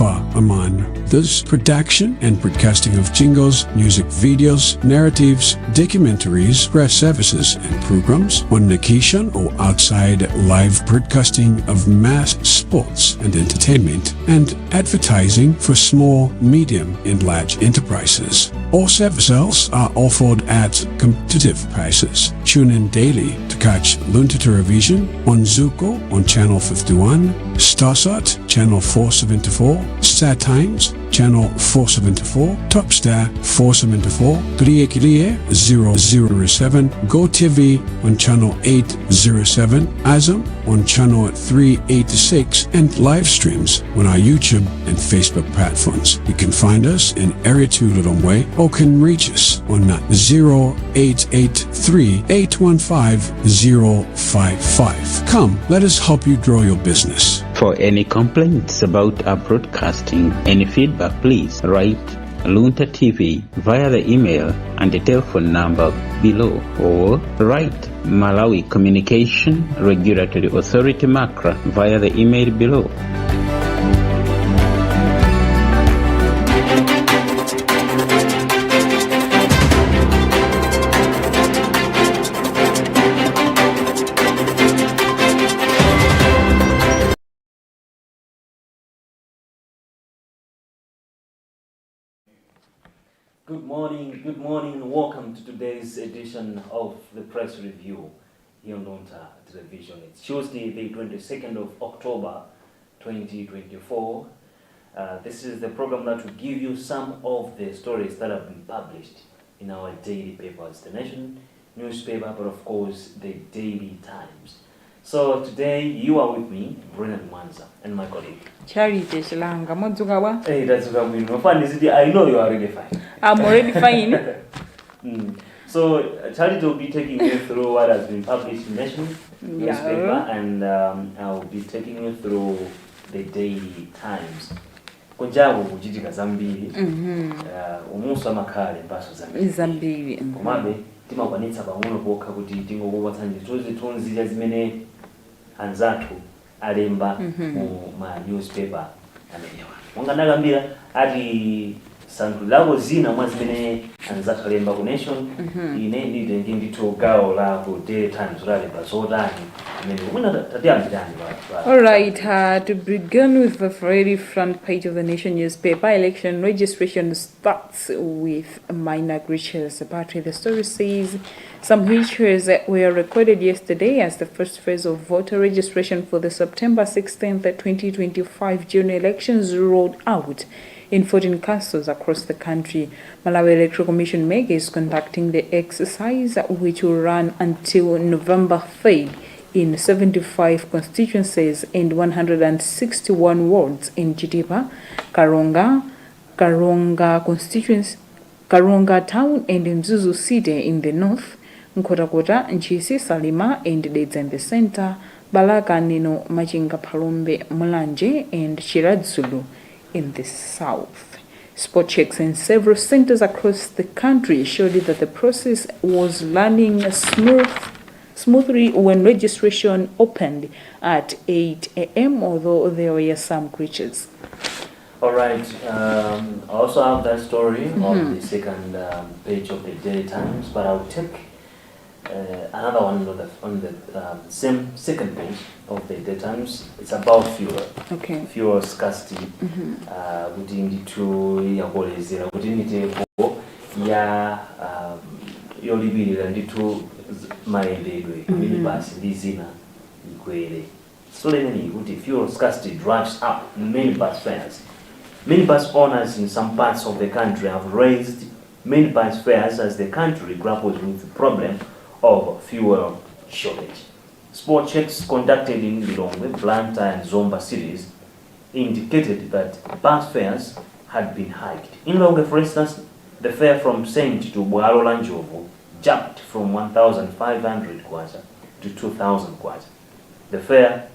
Luntha Aman. This production and broadcasting of jingles, music videos, narratives, documentaries, press services and programs on location or outside, live broadcasting of mass sports and entertainment, and advertising for small, medium and large enterprises. All services are offered at competitive prices. Tune in daily to catch Luntha Television on Zuko on Channel 51, Starsat Channel 474, Star Times Channel 474, Topstar 474, Kriye 007, GoTV on Channel 807, Azam on Channel 386, and live streams on our YouTube and Facebook platforms. You can find us in Area 2 Lilongwe or can reach us on 0883 815 055. Come, let us help you grow your business. For any complaints about our broadcasting, any feedback, please write Luntha TV via the email and the telephone number below, or write Malawi Communication Regulatory Authority MACRA via the email below. Good morning, and welcome to today's edition of the press review here on Luntha Television. It's Tuesday, the 22nd of October, 2024. This is the program that will give you some of the stories that have been published in our daily papers, the Nation newspaper, but of course the Daily Times. So today you are with me, Brennan Manza, and my colleague Charity Shilanga Modzugawa. Hey, that's what I know you are already fine. I'm already fine. So Charity will be taking you through what has been published in Nation newspaper, and I'll be taking you through the Daily Times. Kunjabu kujitika zambiri, umusa makale mbaso zambiri. Kumabe tima kwanitsa pang'ono pokha kuti tingokupa tonzi zimene anzathu alemba mu ma newspaper amenewa. Monga ndakambira ati sankho lako zina mwa zimene anzathu alemba ku Nation, ine nditenge ndithu gawo la ku Daily Times lalemba zotani amene kumuna tatiyambirani. Alright, to begin with the very front page of the Nation newspaper, election registration starts with minor glitches. But the story says some glitches were recorded yesterday as the first phase of voter registration for the September 16th, 2025 general elections rolled out in 14 castles across the country. Malawi Electoral Commission MEG is conducting the exercise, which will run until November 3rd in 75 constituencies and 161 wards in Chitipa, Karonga constituency, Karonga town, and in Zuzu City in the north, Nkotakota, Nchisi, Salima, and Dedzembe Center, Balaka, Nino, Machinga, Palombe, Mulanje, and Chiradzulu in the south. Spot checks in several centers across the country showed that the process was running smoothly when registration opened at 8 a.m., although there were some glitches. All right. I also have that story on the second page of the Daily Times, but I'll take another one on the same second page of the Daily Times. It's about fuel. Okay. Fuel scarcity. Within fuel scarcity drives up minibus fares. Minibus owners in some parts of the country have raised minibus fares as the country grapples with the problem of fuel shortage. Spot checks conducted in Lilongwe, Luntha, and Zomba cities indicated that bus fares had been hiked. In Lilongwe, for instance, the fare from Saint to Bwalo Lanjovu jumped from 1,500 kwacha to 2,000 kwacha. The fare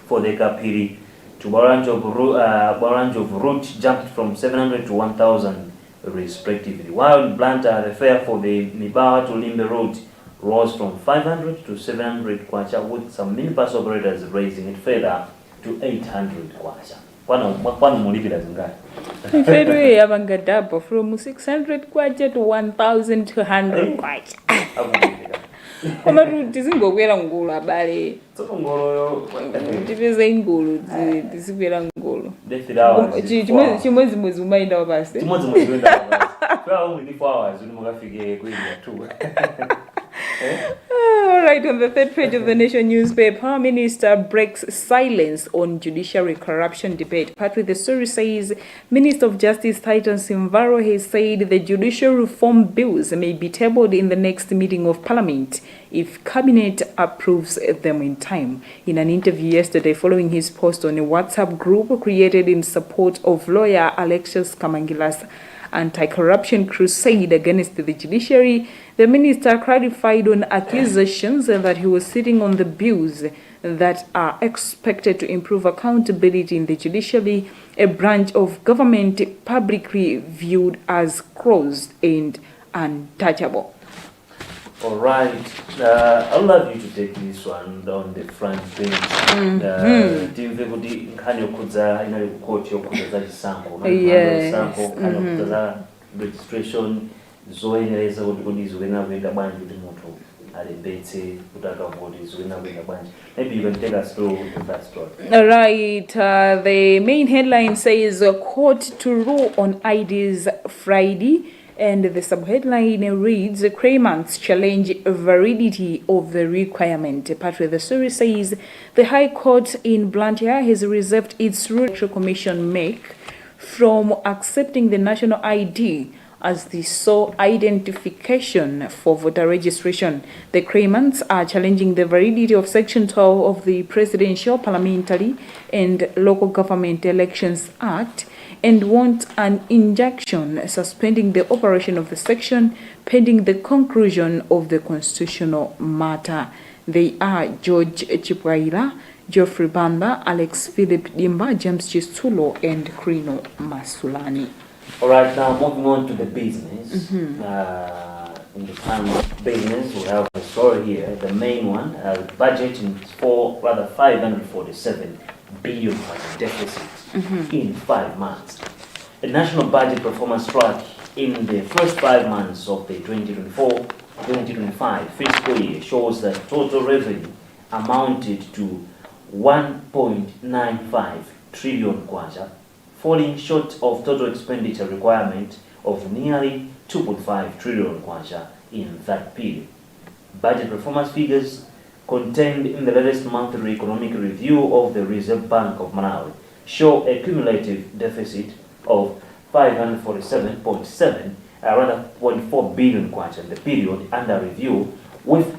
for the Kapiri to Bwalanjovu route jumped from 700 to 1,000 respectively. While in Luntha, the fare for the Mibawa to Limbe route rose from 500 to 700 kwacha, with some minibus operators raising it further to 800 kwacha. kwanu mulipira zingati ifetu yabanga double from 600 kwacha to 1200 kwacha koma tizingokwera ngulu abale ngoloyo tipeze ingulu tizikwera ngulu chimwezi umaenda pasi chimwezi umaenda pasi kwa only 4 hours mukafike kweli tu. All right, on the third page of the Nation newspaper, Minister breaks silence on judiciary corruption debate. Part with the story says, Minister of Justice Titan Simvaro has said the judicial reform bills may be tabled in the next meeting of Parliament if Cabinet approves them in time. In an interview yesterday following his post on a WhatsApp group created in support of lawyer Alexius Kamangila's anti-corruption crusade against the judiciary, the minister clarified on accusations that he was sitting on the bills that are expected to improve accountability in the judiciary, a branch of government publicly viewed as closed and untouchable. All right, I'd love you to take this one on the front page. Timve kuti nkhani yokhudza inali kukoti yokhudza za chisankho chisankho nkhani yokhudza za registration zoyenereza kuti ziwena kuenda bwanji kuti munthu alembetse kuti akavoti ziwena kuenda bwanji. Maybe you can take us through that story. All right, the main headline says court to rule on IDs Friday. And the subheadline reads, claimants challenge validity of the requirement. Part of the story says, the High Court in Blantyre has reserved its Electoral Commission make from accepting the national ID as the sole identification for voter registration. The claimants are challenging the validity of Section 12 of the Presidential, Parliamentary and Local Government Elections Act and want an injunction suspending the operation of the section pending the conclusion of the constitutional matter. They are George Chipwaila, Geoffrey Banda, Alex Philip Dimba, James Chistulo, and Krino Masulani. All right, now moving on to the business. In the current business, we have a story here. The main one, budget for 547 billion deficit in 5 months. The national budget performance track in the first 5 months of the 2024-2025 fiscal year shows that total revenue amounted to 1.95 trillion kwacha, falling short of total expenditure requirement of nearly 2.5 trillion kwacha in that period. Budget performance figures contained in the latest monthly economic review of the Reserve Bank of Malawi show a cumulative deficit of 547.4 billion kwacha in the period under review, with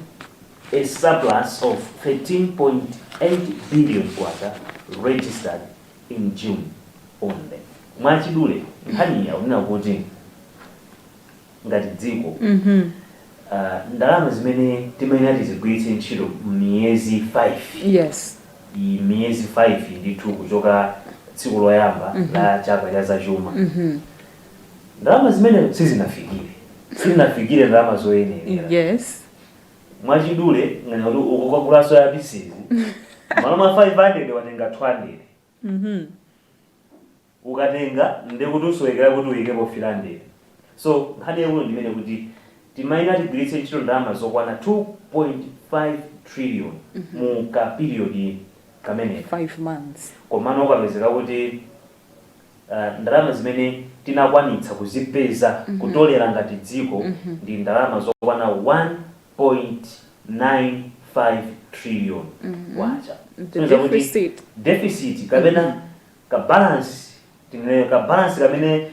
a surplus of 13.8 billion kwacha registered in June only. Mwachidule nkhani ya unena kuti ngati dziko ndalama zimene timayenera tizigwiritse ntchito miyezi 5. Yes. Miyezi 5 ndithu kuchoka tsiku loyamba la chaka cha zachuma. Ndalama zimene sizinafikire ndalama zoyenera. Yes. Mwachidule ngati ukakulaso ya bisizi maloma 500 watenga 200. Ukatenga ndekuti usowekera kuti uyikepo 400. So nkhani yakuno ndimene kuti timayenera tigwiritse ntchito ndalama zokwana 2.5 trillion mu ka period kamene 5 months. Komano ukapezeka kuti ndalama zimene tinakwanitsa kuzipeza kutolera ngati dziko ndi ndalama zokwana 1.95 trillion kwacha. Deficit kapena ka balance kamene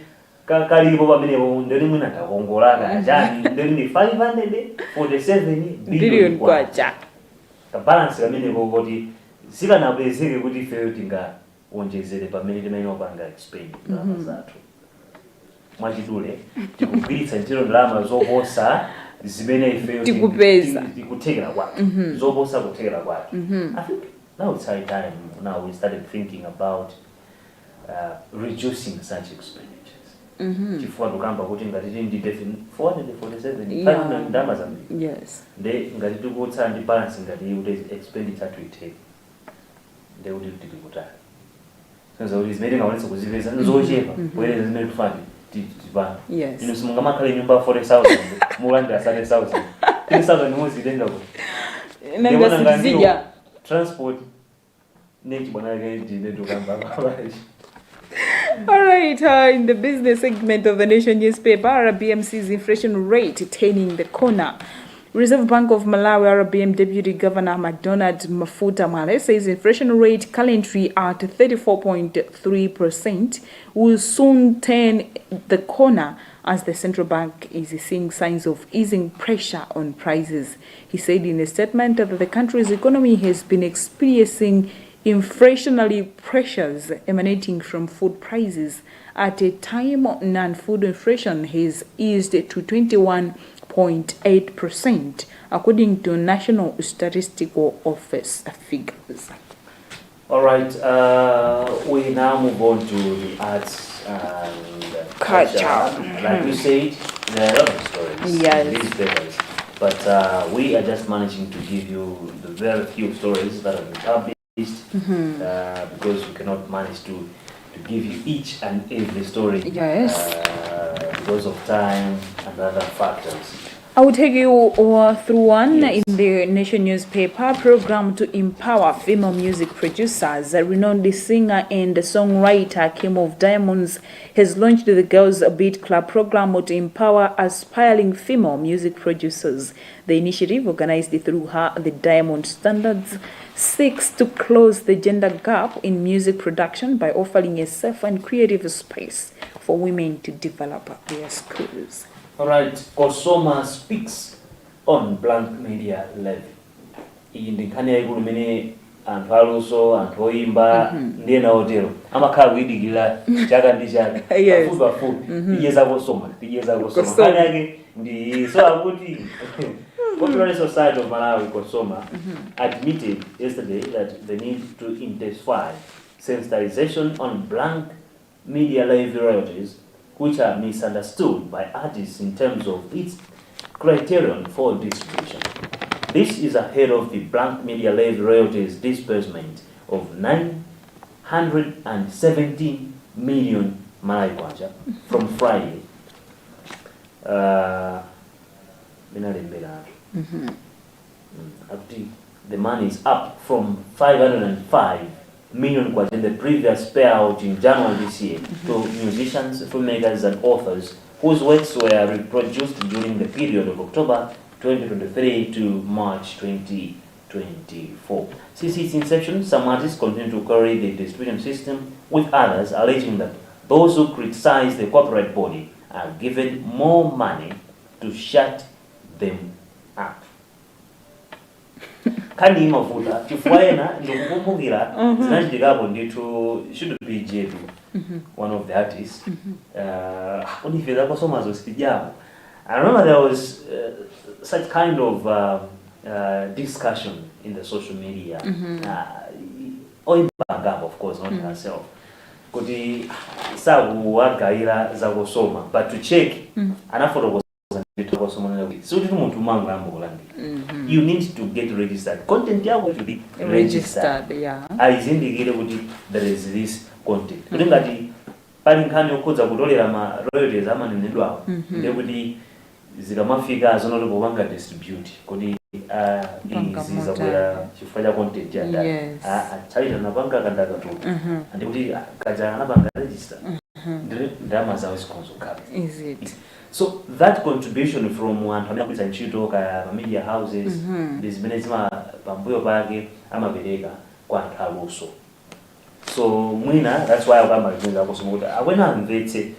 kalipo pamenepo ndeni mwina takongolaka ajani ndeni ndi 547 billion kwacha. Ka balance kamenepo kuti sikanapezeke kuti ifeyo tingaonjezere pamene timene opanga expend ndalama zathu. Mwachidule tikugwiritsa ntchito ndalama zoposa zimene ifeyo tikuthekera kwathu, zoposa kuthekera kwathu. I think now it's high time now we started thinking about reducing such expenditures. Chifukwa tukamba kuti ngati ndi deficit 447 ndalama zambiri. Yes. Nde ngati tikutsa ndi balance ngati kuti expenditure to itake. Nde kuti tikutali. senza kuti zimene ngaonetse kuzipeza nzochepa bwereza zimene tufani tipana ino simungamakhala nyumba 40,000 mulandira 30,000 10,000 muzitenga kuti ndibona ngati transport nechibona ndinedukamba All right, in the business segment of the Nation newspaper, RBMC's inflation rate turning the corner. Reserve Bank of Malawi RBM Deputy Governor McDonald Mafuta Male says inflation rate currently at 34.3% will soon turn the corner as the central bank is seeing signs of easing pressure on prices. He said in a statement that the country's economy has been experiencing inflationary pressures emanating from food prices at a time non-food inflation has eased to 21.8%, according to National Statistical Office figures. All right, we now move on to the arts and culture. Like we said, there are a lot of stories in these papers, but we are just managing to give you the very few stories that have been published. Because we cannot manage to give you each and every story because of time and other factors. I will take you through one in the Nation newspaper. Program to empower female music producers. A renowned singer and songwriter Kim of Diamonds has launched the Girls Beat Club program to empower aspiring female music producers. The initiative, organized through the Diamond Standards, seeks to close the gender gap in music production by offering a safe and creative space for women to develop their skills. All right, Kosoma speaks on blank media levy. Indikani yaigulumene anthu aluso anthu oyimba ndiye na hotelo amakhala kuidikira chaka ndi chaka pafupi iyeza Kosoma kani yake ndi so akuti Popular Society of Malawi Kosoma admitted yesterday that they need to intensify sensitization on blank media levy royalties, which are misunderstood by artists in terms of its criterion for distribution. This is ahead of the blank media levy royalties disbursement of 917 million Malawi kwacha from Friday. The money is up from 505 million in the previous payout in January this year to musicians, filmmakers and authors whose works were reproduced during the period of October 2023 to March 2024. Since its inception, some artists continue to carry the distribution system, with others alleging that those who criticize the corporate body are given more money to shut them up. Kani mafuta chifuaena ndikukumbukira zinachitikako nditu should be JB, one of the artists. Unifeza Kosoma zosijabu. I remember there was such kind of discussion in the social media. Oimbagamba, of course, not herself. Kuti sabu wagaira za Kosoma, but to check anafoto so you need to get registered. Content to be registered. As indicated there is this content. Palinkani okuza kutolera ma royalties amanenedwa ndekuti zikamafika zonoto kubanga distribute kodi izi zakwera chifukwa cha content ya ndani chaita napanga kandaka tu ndikuti kaja anapanga register ndama zawo zikonzokhala. Is it? So that contribution from one family ntchito ka media houses bizimene pambuyo pake amapereka kwa anthu aluso. So mwina that's why akamba kuzenza Kosoma kuti akwena amvetse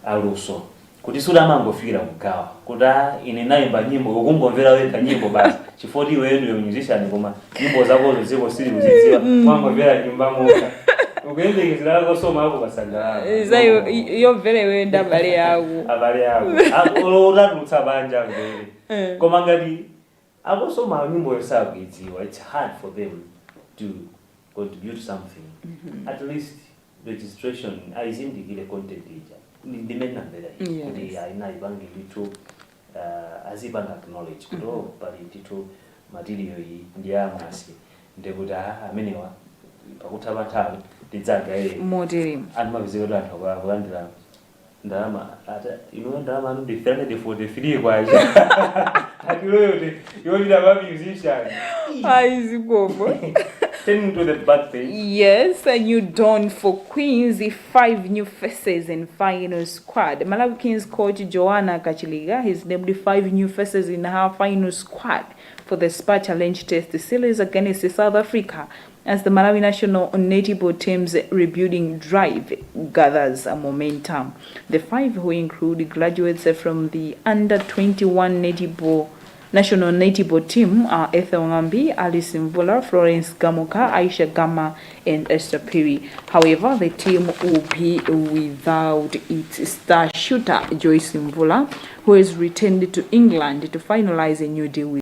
aluso kuti suda amangofikira kugawa kuti ine naimba nyimbo ukungomvera weka nyimbo basi chifoti wewe musician koma nyimbo zako ziko siri uzidziwa mwangomvera nyimba moka ukuyendekeza Kosoma hapo basanga zayo yo vele wenda bale yawo olotulutsa banja ngere koma ngati Kosoma nyimbo yosakuidziwa, it's hard for them to contribute something. At least registration aizindikile content ija ndimena mbele kuti aina ibangi litu azibanga knowledge kuto pali titu material yi ndiya masi ndekuti amenewa pakuthabathabe lidzagaye Modeling. animavizikoti anthu akulandira ndalama ata ino ndalama anundi 343 kwacha ati loyoti yolira ma musician Aizibobo. turning to the back page. Yes, a new dawn for Queens, 5 new faces in final squad. Malawi Kings coach Joanna Kachiliga has named 5 new faces in her final squad for the Spa Challenge Test series against South Africa as the Malawi national netball team's rebuilding drive gathers a momentum. The 5 who include graduates from the under-21 national netball team are Ethel Ngambi, Alice Mvula, Florence Gamoka, Aisha Gama, and Esther Piri. However, the team will be without its star shooter, Joyce Mvula, who has returned to England to finalize a new deal with